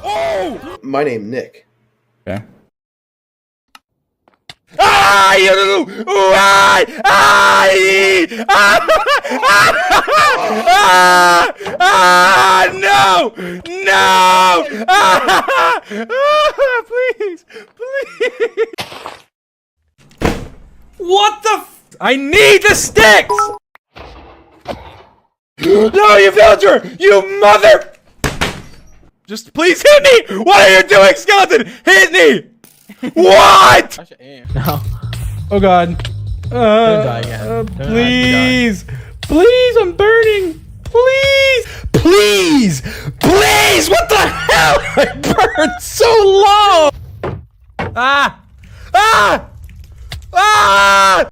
Oh! My name Nick. Okay. Ah! No! No! Please! Please! What the f— I need the sticks! No, you villager! You mother— Just please hit me! What are you doing, skeleton? Hit me! What? No. Oh god. die again. Please! Please, I'm burning! Please! Please! Please! What the hell? I burned so low! Ah! Ah! Ah!